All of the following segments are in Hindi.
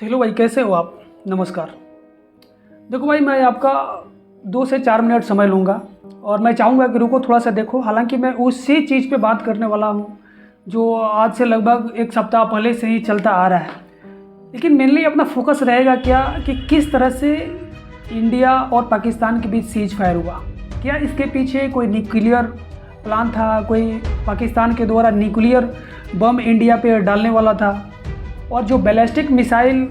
हेलो भाई, कैसे हो आप? नमस्कार। देखो भाई, मैं आपका 2 से 4 मिनट समय लूँगा और मैं चाहूँगा कि रुको थोड़ा सा देखो। हालांकि मैं उसी चीज़ पे बात करने वाला हूँ जो आज से लगभग 1 सप्ताह पहले से ही चलता आ रहा है, लेकिन मेनली अपना फोकस रहेगा क्या कि किस तरह से इंडिया और पाकिस्तान के बीच सीज फायर हुआ। क्या इसके पीछे कोई न्यूक्लियर प्लान था? कोई पाकिस्तान के द्वारा न्यूक्लियर बम इंडिया पे डालने वाला था? और जो बैलिस्टिक मिसाइल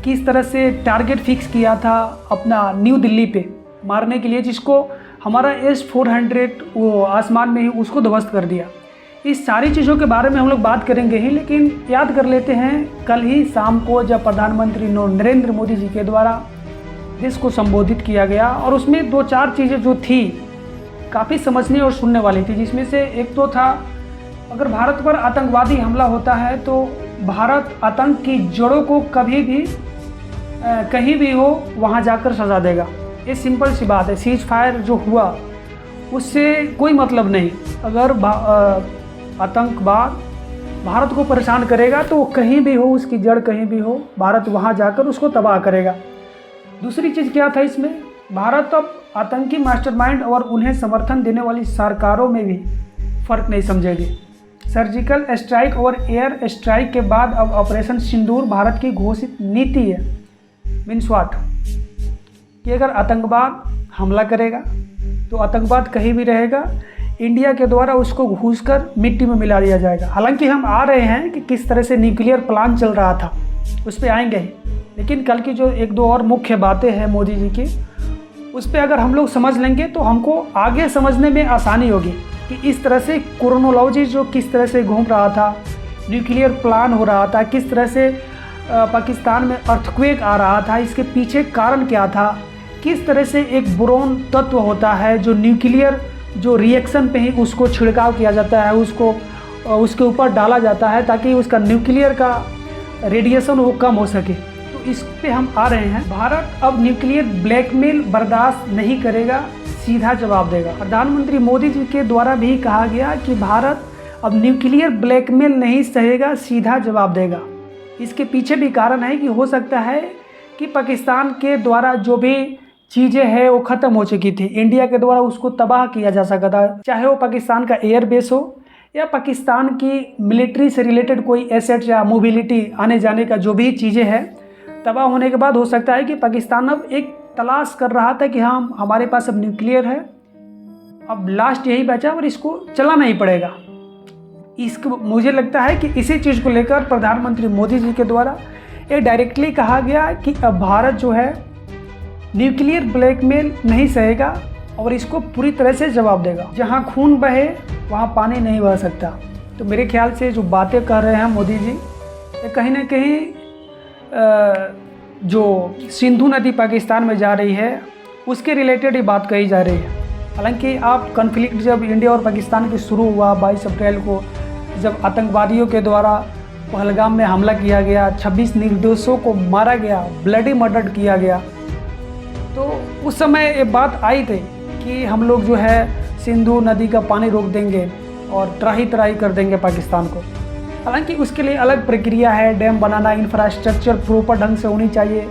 किस तरह से टारगेट फिक्स किया था अपना न्यू दिल्ली पे मारने के लिए, जिसको हमारा S-400 वो आसमान में ही उसको ध्वस्त कर दिया। इस सारी चीज़ों के बारे में हम लोग बात करेंगे ही, लेकिन याद कर लेते हैं कल ही शाम को जब प्रधानमंत्री नरेंद्र मोदी जी के द्वारा देश को संबोधित किया गया और उसमें 2-4 चीज़ें जो थी काफ़ी समझने और सुनने वाली थी, जिसमें से एक तो था, अगर भारत पर आतंकवादी हमला होता है तो भारत आतंक की जड़ों को कभी भी कहीं भी हो वहाँ जाकर सजा देगा। ये सिंपल सी बात है। सीज फायर जो हुआ उससे कोई मतलब नहीं। अगर आतंकवाद भारत को परेशान करेगा तो कहीं भी हो, उसकी जड़ कहीं भी हो, भारत वहाँ जाकर उसको तबाह करेगा। दूसरी चीज़ क्या था इसमें, भारत अब आतंकी मास्टरमाइंड और उन्हें समर्थन देने वाली सरकारों में भी फ़र्क नहीं समझेगी। सर्जिकल स्ट्राइक और एयर स्ट्राइक के बाद अब ऑपरेशन सिंदूर भारत की घोषित नीति है। मीन्स व्हाट, कि अगर आतंकवाद हमला करेगा तो आतंकवाद कहीं भी रहेगा, इंडिया के द्वारा उसको घुसकर मिट्टी में मिला दिया जाएगा। हालांकि हम आ रहे हैं कि किस तरह से न्यूक्लियर प्लान चल रहा था, उस पर आएंगे ही, लेकिन कल की जो 1-2 और मुख्य बातें हैं मोदी जी की, उस पर अगर हम लोग समझ लेंगे तो हमको आगे समझने में आसानी होगी कि इस तरह से क्रोनोलॉजी जो किस तरह से घूम रहा था, न्यूक्लियर प्लान हो रहा था, किस तरह से पाकिस्तान में अर्थक्वेक आ रहा था, इसके पीछे कारण क्या था, किस तरह से एक बोरोन तत्व होता है जो न्यूक्लियर जो रिएक्शन पे ही उसको छिड़काव किया जाता है, उसको उसके ऊपर डाला जाता है ताकि उसका न्यूक्लियर का रेडिएशन वो कम हो सके। तो इस पे हम आ रहे हैं। भारत अब न्यूक्लियर ब्लैकमेल बर्दाश्त नहीं करेगा, सीधा जवाब देगा। प्रधानमंत्री मोदी जी के द्वारा भी कहा गया कि भारत अब न्यूक्लियर ब्लैकमेल नहीं सहेगा, सीधा जवाब देगा। इसके पीछे भी कारण है कि हो सकता है कि पाकिस्तान के द्वारा जो भी चीज़ें हैं वो ख़त्म हो चुकी थी, इंडिया के द्वारा उसको तबाह किया जा सका था, चाहे वो पाकिस्तान का एयर बेस हो या पाकिस्तान की मिलिट्री से रिलेटेड कोई एसेट या मोबिलिटी आने जाने का जो भी चीज़ें हैं, तबाह होने के बाद हो सकता है कि पाकिस्तान अब एक तलाश कर रहा था कि हाँ हमारे पास अब न्यूक्लियर है, अब लास्ट यही बचा और इसको चलाना ही पड़ेगा। इसको मुझे लगता है कि इसी चीज़ को लेकर प्रधानमंत्री मोदी जी के द्वारा ये डायरेक्टली कहा गया कि अब भारत जो है न्यूक्लियर ब्लैकमेल नहीं सहेगा और इसको पूरी तरह से जवाब देगा। जहाँ खून बहे वहाँ पानी नहीं बह सकता। तो मेरे ख्याल से जो बातें कर रहे हैं मोदी जी, ये कहीं ना कहीं जो सिंधु नदी पाकिस्तान में जा रही है उसके रिलेटेड ही बात कही जा रही है। हालांकि आप कॉन्फ्लिक्ट जब इंडिया और पाकिस्तान की शुरू हुआ 22 अप्रैल को, जब आतंकवादियों के द्वारा पहलगाम में हमला किया गया, 26 निर्दोषों को मारा गया, ब्लडी मर्डर किया गया, तो उस समय ये बात आई थी कि हम लोग जो है सिंधु नदी का पानी रोक देंगे और त्राही कर देंगे पाकिस्तान को। हालांकि उसके लिए अलग प्रक्रिया है, डैम बनाना, इंफ्रास्ट्रक्चर प्रॉपर ढंग से होनी चाहिए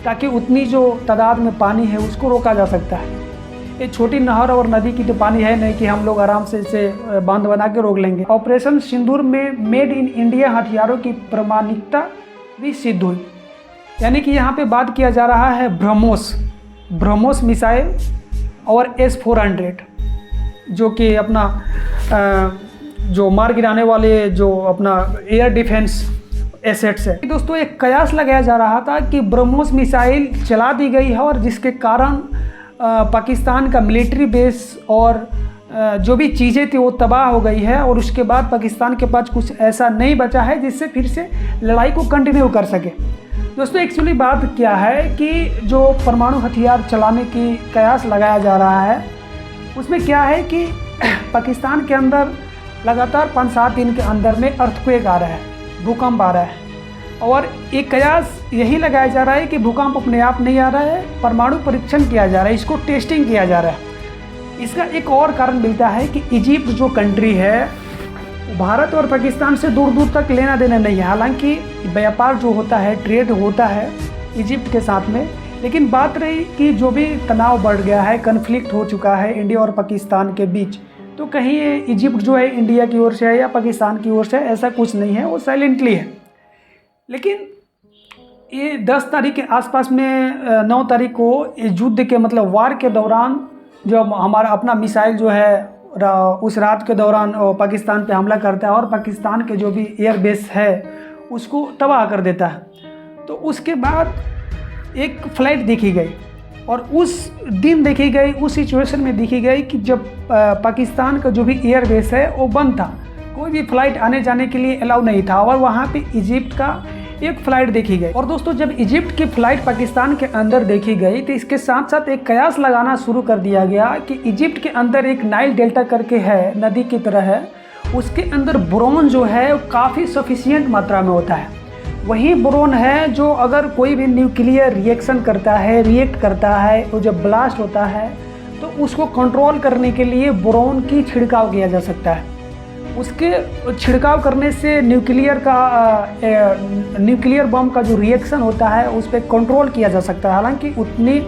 ताकि उतनी जो तादाद में पानी है उसको रोका जा सकता है। ये छोटी नहर और नदी की तो पानी है नहीं कि हम लोग आराम से इसे बांध बना के रोक लेंगे। ऑपरेशन सिंदूर में मेड इन इंडिया हथियारों की प्रामाणिकता भी सिद्ध हुई। यानी कि यहाँ पे बात किया जा रहा है ब्रह्मोस मिसाइल और S-400 जो कि अपना जो मार गिराने वाले जो अपना एयर डिफेंस एसेट्स है। दोस्तों, एक कयास लगाया जा रहा था कि ब्रह्मोस मिसाइल चला दी गई है और जिसके कारण पाकिस्तान का मिलिट्री बेस और जो भी चीज़ें थी वो तबाह हो गई है और उसके बाद पाकिस्तान के पास कुछ ऐसा नहीं बचा है जिससे फिर से लड़ाई को कंटिन्यू कर सके। दोस्तों, एक्चुअली बात क्या है कि जो परमाणु हथियार चलाने की कयास लगाया जा रहा है उसमें क्या है कि पाकिस्तान के अंदर लगातार 5-7 दिन के अंदर में अर्थक्वेक आ रहा है, भूकंप आ रहा है, और एक कयास यही लगाया जा रहा है कि भूकंप अपने आप नहीं आ रहा है, परमाणु परीक्षण किया जा रहा है, इसको टेस्टिंग किया जा रहा है। इसका एक और कारण मिलता है कि इजिप्ट जो कंट्री है भारत और पाकिस्तान से दूर दूर तक लेना देना नहीं है। हालांकि व्यापार जो होता है, ट्रेड होता है इजिप्ट के साथ में, लेकिन बात रही कि जो भी तनाव बढ़ गया है, कन्फ्लिक्ट हो चुका है इंडिया और पाकिस्तान के बीच, तो कहीं ये इजिप्ट जो है इंडिया की ओर से है या पाकिस्तान की ओर से, ऐसा कुछ नहीं है, वो साइलेंटली है। लेकिन ये 10 तारीख के आसपास में 9 तारीख को युद्ध के मतलब वार के दौरान जो हमारा अपना मिसाइल जो है उस रात के दौरान पाकिस्तान पे हमला करता है और पाकिस्तान के जो भी एयर बेस है उसको तबाह कर देता है। तो उसके बाद एक फ़्लाइट देखी गई और उस दिन देखी गई, उस सिचुएशन में देखी गई कि जब पाकिस्तान का जो भी एयर बेस है वो बंद था, कोई भी फ़्लाइट आने जाने के लिए अलाउ नहीं था और वहाँ पे इजिप्ट का एक फ़्लाइट देखी गई। और दोस्तों जब इजिप्ट की फ़्लाइट पाकिस्तान के अंदर देखी गई तो इसके साथ साथ एक कयास लगाना शुरू कर दिया गया कि इजिप्ट के अंदर एक नाइल डेल्टा करके है, नदी की तरह है, उसके अंदर बोरोन जो है काफ़ी सफिशिएंट मात्रा में होता है। वही बोरोन है जो अगर कोई भी न्यूक्लियर रिएक्शन करता है, रिएक्ट करता है, वो जब ब्लास्ट होता है तो उसको कंट्रोल करने के लिए बोरोन की छिड़काव किया जा सकता है। उसके छिड़काव करने से न्यूक्लियर बम का जो रिएक्शन होता है उस पर कंट्रोल किया जा सकता है। हालांकि उतनी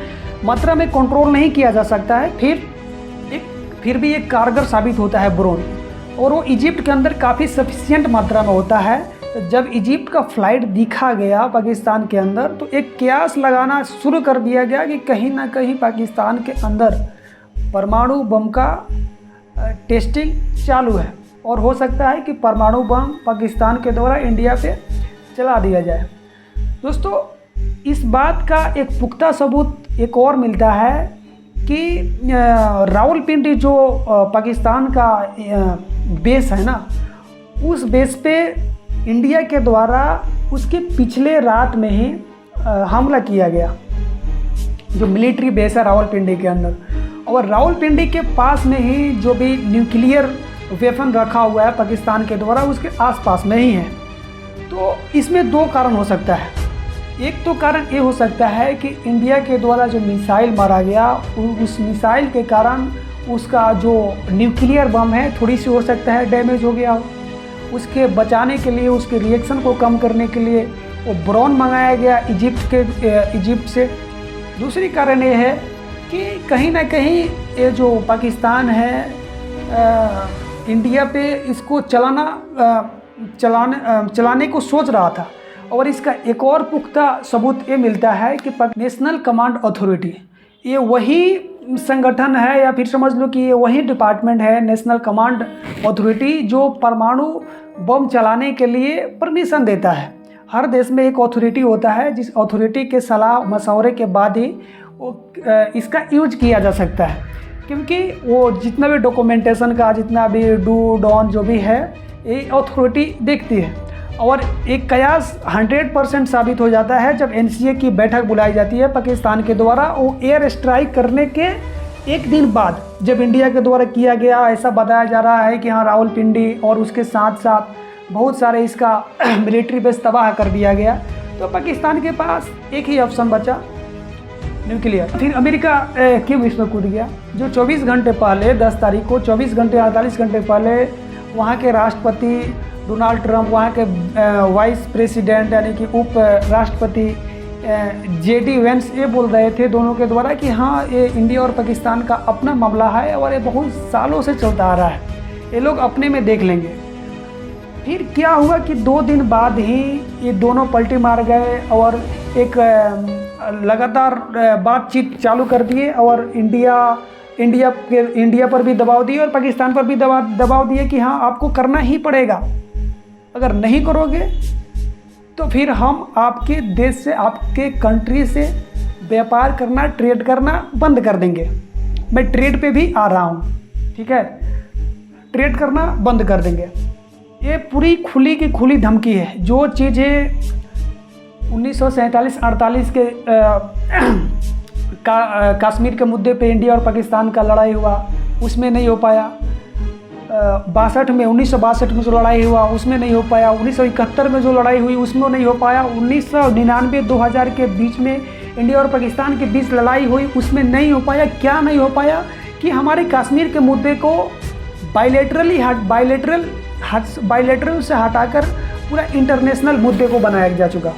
मात्रा में कंट्रोल नहीं किया जा सकता है, फिर भी एक कारगर साबित होता है बोरोन, और वो इजिप्ट के अंदर काफ़ी सफिशिएंट मात्रा में होता है। जब इजिप्ट का फ़्लाइट दिखा गया पाकिस्तान के अंदर तो एक कयास लगाना शुरू कर दिया गया कि कहीं ना कहीं पाकिस्तान के अंदर परमाणु बम का टेस्टिंग चालू है और हो सकता है कि परमाणु बम पाकिस्तान के द्वारा इंडिया पे चला दिया जाए। दोस्तों इस बात का एक पुख्ता सबूत एक और मिलता है कि रावलपिंडी जो पाकिस्तान का बेस है ना, उस बेस पे इंडिया के द्वारा उसके पिछले रात में ही हमला किया गया, जो मिलिट्री बेस है रावलपिंडी के अंदर। और रावलपिंडी के पास में ही जो भी न्यूक्लियर वेपन रखा हुआ है पाकिस्तान के द्वारा उसके आसपास में ही है। तो इसमें 2 कारण हो सकता है। एक तो कारण ये हो सकता है कि इंडिया के द्वारा जो मिसाइल मारा गया उस मिसाइल के कारण उसका जो न्यूक्लियर बम है थोड़ी सी हो सकता है डैमेज हो गया हो। उसके बचाने के लिए, उसके रिएक्शन को कम करने के लिए वो बोरोन मंगाया गया इजिप्ट से। दूसरी कारण ये है कि कहीं ना कहीं ये जो पाकिस्तान है इंडिया पे इसको चलाने को सोच रहा था। और इसका एक और पुख्ता सबूत ये मिलता है कि नेशनल कमांड अथॉरिटी, ये वही संगठन है या फिर समझ लो कि ये वही डिपार्टमेंट है, नेशनल कमांड अथॉरिटी, जो परमाणु बम चलाने के लिए परमिशन देता है। हर देश में एक अथॉरिटी होता है जिस अथॉरिटी के सलाह मशवरे के बाद ही इसका यूज किया जा सकता है, क्योंकि वो जितना भी डॉक्यूमेंटेशन का, जितना भी डू डॉन जो भी है, ये अथॉरिटी देखती है। और एक कयास 100% साबित हो जाता है जब NCA की बैठक बुलाई जाती है पाकिस्तान के द्वारा। वो एयर स्ट्राइक करने के एक दिन बाद जब इंडिया के द्वारा किया गया, ऐसा बताया जा रहा है कि हाँ रावलपिंडी और उसके साथ साथ बहुत सारे इसका मिलिट्री बेस तबाह कर दिया गया। तो पाकिस्तान के पास एक ही ऑप्शन बचा, न्यूक्लियर। फिर अमेरिका क्यों इसमें कूद गया? जो 24 घंटे पहले 10 तारीख को 24 घंटे 48 घंटे पहले वहाँ के राष्ट्रपति डोनाल्ड ट्रंप, वहाँ के वाइस प्रेसिडेंट यानी कि उप राष्ट्रपति JD वेंस ये बोल रहे थे दोनों के द्वारा कि हाँ ये इंडिया और पाकिस्तान का अपना मामला है और ये बहुत सालों से चलता आ रहा है, ये लोग अपने में देख लेंगे। फिर क्या हुआ कि 2 दिन बाद ही ये दोनों पलटी मार गए और एक लगातार बातचीत चालू कर दिए और इंडिया पर भी दबाव दिए और पाकिस्तान पर भी दबाव दिए कि हाँ आपको करना ही पड़ेगा, अगर नहीं करोगे तो फिर हम आपके देश से, आपके कंट्री से व्यापार करना, ट्रेड करना बंद कर देंगे। मैं ट्रेड पे भी आ रहा हूँ, ठीक है, ट्रेड करना बंद कर देंगे। ये पूरी खुली की खुली धमकी है। जो चीज़ें 1947-48 के कश्मीर के मुद्दे पे इंडिया और पाकिस्तान का लड़ाई हुआ उसमें नहीं हो पाया, 1962 में जो लड़ाई हुआ उसमें नहीं हो पाया, 1971 में जो लड़ाई हुई उसमें नहीं हो पाया, 1999-2000 के बीच में इंडिया और पाकिस्तान के बीच लड़ाई हुई उसमें नहीं हो पाया। क्या नहीं हो पाया कि हमारे कश्मीर के मुद्दे को बायलैटरल बायलैटरल से हटाकर पूरा इंटरनेशनल मुद्दे को बनाया जा चुका।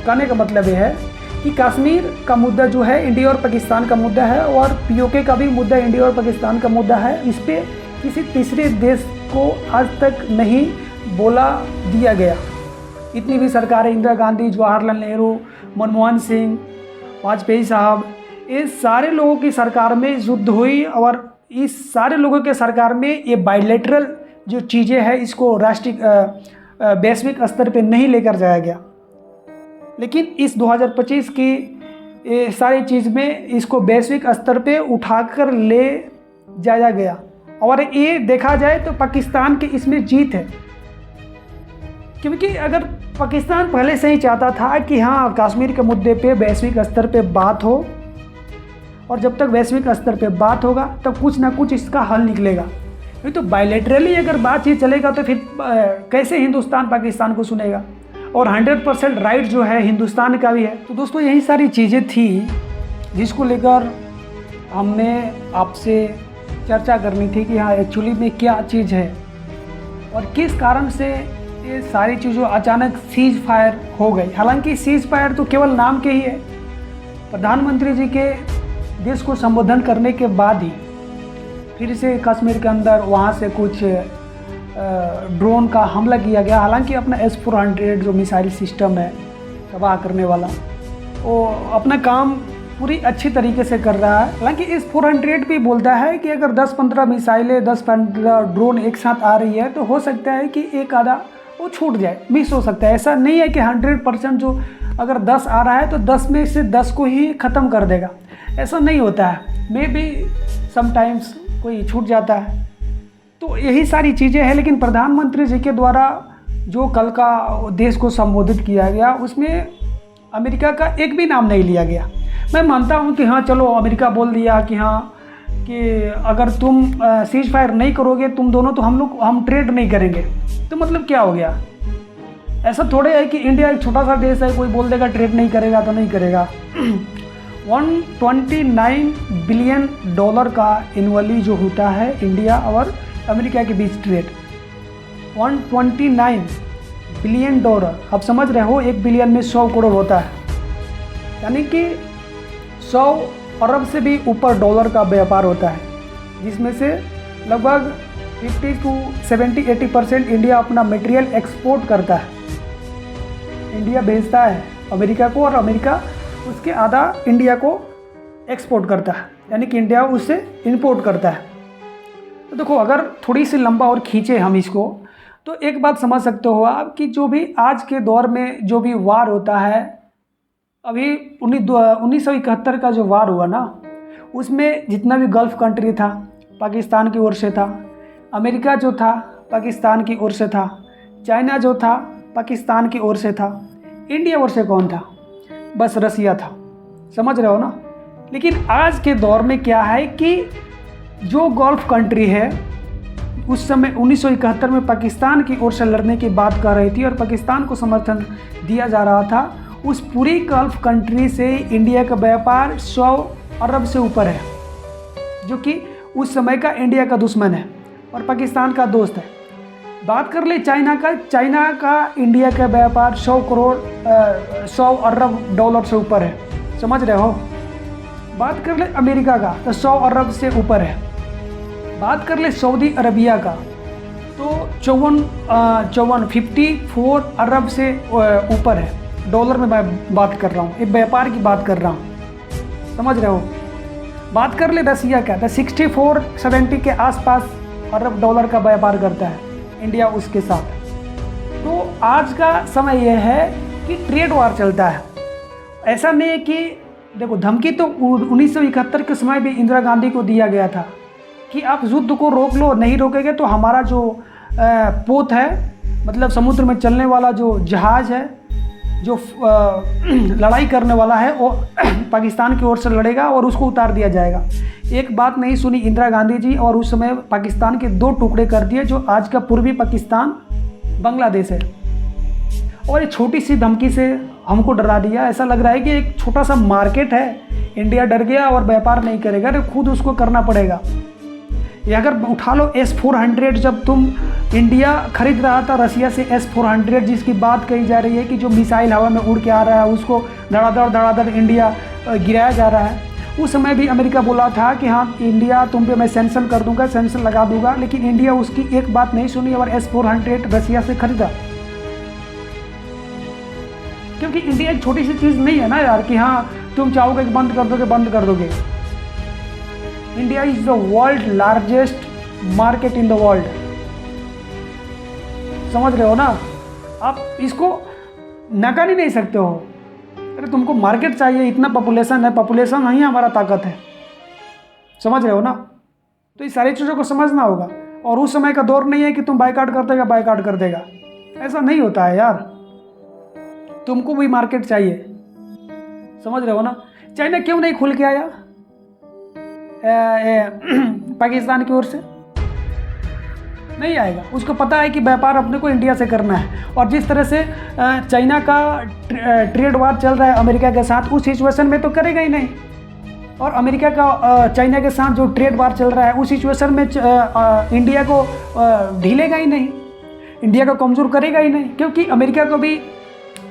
कहने का मतलब ये है कि कश्मीर का मुद्दा जो है इंडिया और पाकिस्तान का मुद्दा है, और पीओके का भी मुद्दा इंडिया और पाकिस्तान का मुद्दा है। इस पर किसी तीसरे देश को आज तक नहीं बोला दिया गया। इतनी भी सरकारें, इंदिरा गांधी, जवाहरलाल नेहरू, मनमोहन सिंह, वाजपेयी साहब, ये सारे लोगों की सरकार में युद्ध हुई, और इस सारे लोगों के सरकार में ये बायलैटरल जो चीज़ें हैं इसको राष्ट्रीय वैश्विक स्तर पे नहीं लेकर जाया गया। लेकिन इस 2025 की ये सारी चीज़ में इसको वैश्विक स्तर पे उठाकर ले जाया गया, और ये देखा जाए तो पाकिस्तान की इसमें जीत है। क्योंकि अगर पाकिस्तान पहले से ही चाहता था कि हाँ कश्मीर के मुद्दे पे वैश्विक स्तर पे बात हो, और जब तक वैश्विक स्तर पे बात होगा तब कुछ ना कुछ इसका हल निकलेगा। नहीं तो बायलैटरली अगर बातचीत चलेगा तो फिर कैसे हिंदुस्तान पाकिस्तान को सुनेगा, और 100% राइट जो है हिंदुस्तान का भी है। तो दोस्तों यही सारी चीज़ें थी जिसको लेकर हमने आपसे चर्चा करनी थी कि हाँ एक्चुअली में क्या चीज़ है, और किस कारण से ये सारी चीज़ों अचानक सीज फायर हो गई। हालांकि सीज फायर तो केवल नाम के ही है। प्रधानमंत्री जी के देश को संबोधन करने के बाद ही फिर से कश्मीर के अंदर वहाँ से कुछ ड्रोन का हमला किया गया। हालांकि अपना S-400 जो मिसाइल सिस्टम है तबाह करने वाला, वो अपना काम पूरी अच्छी तरीके से कर रहा है। हालांकि S-400 भी बोलता है कि अगर 10-15 मिसाइलें, 10-15 ड्रोन एक साथ आ रही है तो हो सकता है कि एक आधा वो छूट जाए, मिस हो सकता है। ऐसा नहीं है कि 100% जो अगर 10 आ रहा है तो 10 में से 10 को ही ख़त्म कर देगा, ऐसा नहीं होता है। मे बी समटाइम्स कोई छूट जाता है। तो यही सारी चीज़ें हैं। लेकिन प्रधानमंत्री जी के द्वारा जो कल का देश को संबोधित किया गया उसमें अमेरिका का एक भी नाम नहीं लिया गया। मैं मानता हूं कि हाँ चलो अमेरिका बोल दिया कि हाँ कि अगर तुम सीज फायर नहीं करोगे तुम दोनों, तो हम ट्रेड नहीं करेंगे। तो मतलब क्या हो गया? ऐसा थोड़े है कि इंडिया एक छोटा सा देश है, कोई बोल देगा ट्रेड नहीं करेगा तो नहीं करेगा। 129 बिलियन डॉलर का एनुअली जो होता है इंडिया और अमेरिका के बीच ट्रेड, 129 बिलियन डॉलर। आप समझ रहे हो 1 बिलियन में 100 करोड़ होता है, यानी कि 100 अरब से भी ऊपर डॉलर का व्यापार होता है, जिसमें से लगभग 50 to 70-80% इंडिया अपना मटेरियल एक्सपोर्ट करता है। इंडिया भेजता है अमेरिका को और अमेरिका उसके आधा इंडिया को एक्सपोर्ट करता है, यानी कि इंडिया उससे इंपोर्ट करता है। तो देखो अगर थोड़ी सी लंबा और खींचे हम इसको, तो एक बात समझ सकते हो आप कि जो भी आज के दौर में जो भी वार होता है, अभी 1971 का जो वार हुआ ना, उसमें जितना भी गल्फ़ कंट्री था पाकिस्तान की ओर से था, अमेरिका जो था पाकिस्तान की ओर से था, चाइना जो था पाकिस्तान की ओर से था, इंडिया ओर से कौन था? बस रसिया था। समझ रहे हो ना? लेकिन आज के दौर में क्या है कि जो गल्फ़ कंट्री है उस समय 1971 में पाकिस्तान की ओर से लड़ने की बात कर रही थी और पाकिस्तान को समर्थन दिया जा रहा था, उस पूरी गल्फ़ कंट्री से इंडिया का व्यापार 100 अरब से ऊपर है, जो कि उस समय का इंडिया का दुश्मन है और पाकिस्तान का दोस्त है। बात कर ले चाइना का इंडिया का व्यापार 100 अरब डॉलर से ऊपर है। समझ रहे हो? बात कर ले अमेरिका का तो 100 अरब से ऊपर है। बात कर ले सऊदी अरबिया का तो 54 अरब से ऊपर है। डॉलर में मैं बात कर रहा हूँ, एक व्यापार की बात कर रहा हूँ। समझ रहे हो? बात कर ले रसिया का तो 64-70 के आसपास अरब डॉलर का व्यापार करता है इंडिया उसके साथ। तो आज का समय यह है कि ट्रेड वार चलता है। ऐसा नहीं है कि देखो धमकी तो 1971 के समय भी इंदिरा गांधी को दिया गया था कि आप युद्ध को रोक लो, नहीं रोकेंगे तो हमारा जो पोत है, मतलब समुद्र में चलने वाला जो जहाज़ है, जो लड़ाई करने वाला है, वो पाकिस्तान की ओर से लड़ेगा और उसको उतार दिया जाएगा। एक बात नहीं सुनी इंदिरा गांधी जी और उस समय पाकिस्तान के 2 टुकड़े कर दिए, जो आज का पूर्वी पाकिस्तान बांग्लादेश है। और ये छोटी सी धमकी से हमको डरा दिया। ऐसा लग रहा है कि एक छोटा सा मार्केट है, इंडिया डर गया और व्यापार नहीं करेगा, अरे खुद उसको करना पड़ेगा। ये अगर उठा लो S-400, जब तुम इंडिया खरीद रहा था रसिया से S-400, जिसकी बात कही जा रही है कि जो मिसाइल हवा में उड़ के आ रहा है उसको धड़ाधड़ इंडिया गिराया जा रहा है, उस समय भी अमेरिका बोला था कि हाँ इंडिया तुम पे मैं सेंक्शन कर दूंगा, सेंक्शन लगा दूंगा, लेकिन इंडिया उसकी एक बात नहीं सुनी और S-400 रसिया से खरीदा। क्योंकि इंडिया एक छोटी सी चीज़ नहीं है ना यार कि हाँ तुम चाहोगे कि बंद कर दोगे। India is the world largest market in the world, समझ रहे हो ना? आप इसको नकार ही नहीं सकते हो। अरे तुमको मार्केट चाहिए, इतना पॉपुलेशन है, पॉपुलेशन नहीं हमारा ताकत है, समझ रहे हो ना? तो ये सारी चीज़ों को समझना होगा। और उस समय का दौर नहीं है कि तुम बायकॉट कर देगा, ऐसा नहीं होता है यार। तुमको भी मार्केट चाहिए, समझ रहे हो ना? चाइना क्यों नहीं खुल के आया पाकिस्तान की ओर से? नहीं आएगा, उसको पता है कि व्यापार अपने को इंडिया से करना है। और जिस तरह से चाइना का ट्रेड वार चल रहा है अमेरिका के साथ, उस सिचुएशन में तो करेगा ही नहीं। और अमेरिका का चाइना के साथ जो ट्रेड वार चल रहा है उस सिचुएशन में इंडिया को ढीलेगा ही नहीं, इंडिया को कमज़ोर करेगा ही नहीं, क्योंकि अमेरिका को भी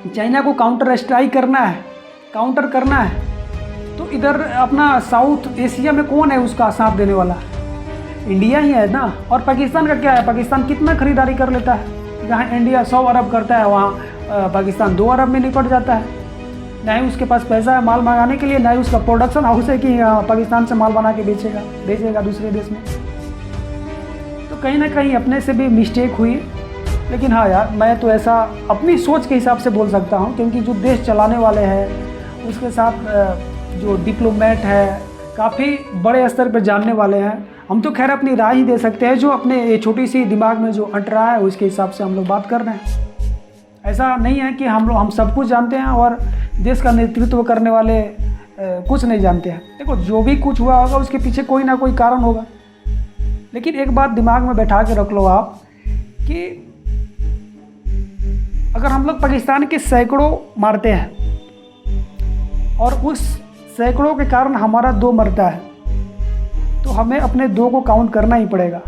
चाइना को काउंटर स्ट्राइक करना है, काउंटर करना है। तो इधर अपना साउथ एशिया में कौन है उसका साथ देने वाला? इंडिया ही है ना। और पाकिस्तान का क्या है? पाकिस्तान कितना खरीदारी कर लेता है, जहाँ इंडिया 100 अरब करता है वहाँ पाकिस्तान 2 अरब में निपट जाता है। ना ही उसके पास पैसा है माल मंगाने के लिए, ना ही उसका प्रोडक्शन हाउस है कि पाकिस्तान से माल बना के बेचेगा दूसरे देश में। तो कहीं ना कहीं अपने से भी मिस्टेक हुई। लेकिन हाँ यार, मैं तो ऐसा अपनी सोच के हिसाब से बोल सकता हूँ, क्योंकि जो देश चलाने वाले हैं उसके साथ जो डिप्लोमेट है काफ़ी बड़े स्तर पर जानने वाले हैं। हम तो खैर अपनी राय ही दे सकते हैं, जो अपने छोटी सी दिमाग में जो अट रहा है उसके हिसाब से हम लोग बात कर रहे हैं। ऐसा नहीं है कि हम सब कुछ जानते हैं और देश का नेतृत्व करने वाले कुछ नहीं जानते हैं। देखो, जो भी कुछ हुआ होगा उसके पीछे कोई ना कोई कारण होगा। लेकिन एक बात दिमाग में बैठा के रख लो आप कि अगर हम लोग पाकिस्तान के सैकड़ों मारते हैं और उस सैकड़ों के कारण हमारा 2 मरता है, तो हमें अपने 2 को काउंट करना ही पड़ेगा।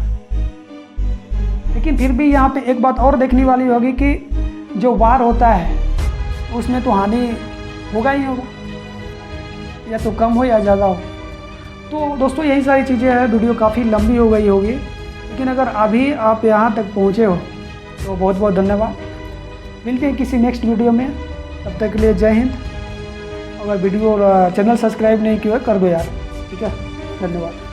लेकिन फिर भी यहाँ पे एक बात और देखने वाली होगी कि जो वार होता है उसमें तो हानि होगा ही होगा, या तो कम हो या ज़्यादा हो। तो दोस्तों यही सारी चीज़ें हैं। वीडियो काफ़ी लंबी हो गई होगी, लेकिन अगर अभी आप यहाँ तक पहुँचे हो तो बहुत बहुत धन्यवाद। मिलते हैं किसी नेक्स्ट वीडियो में, तब तक के लिए जय हिंद। अगर वीडियो और चैनल सब्सक्राइब नहीं किया कर दो यार, ठीक है? धन्यवाद।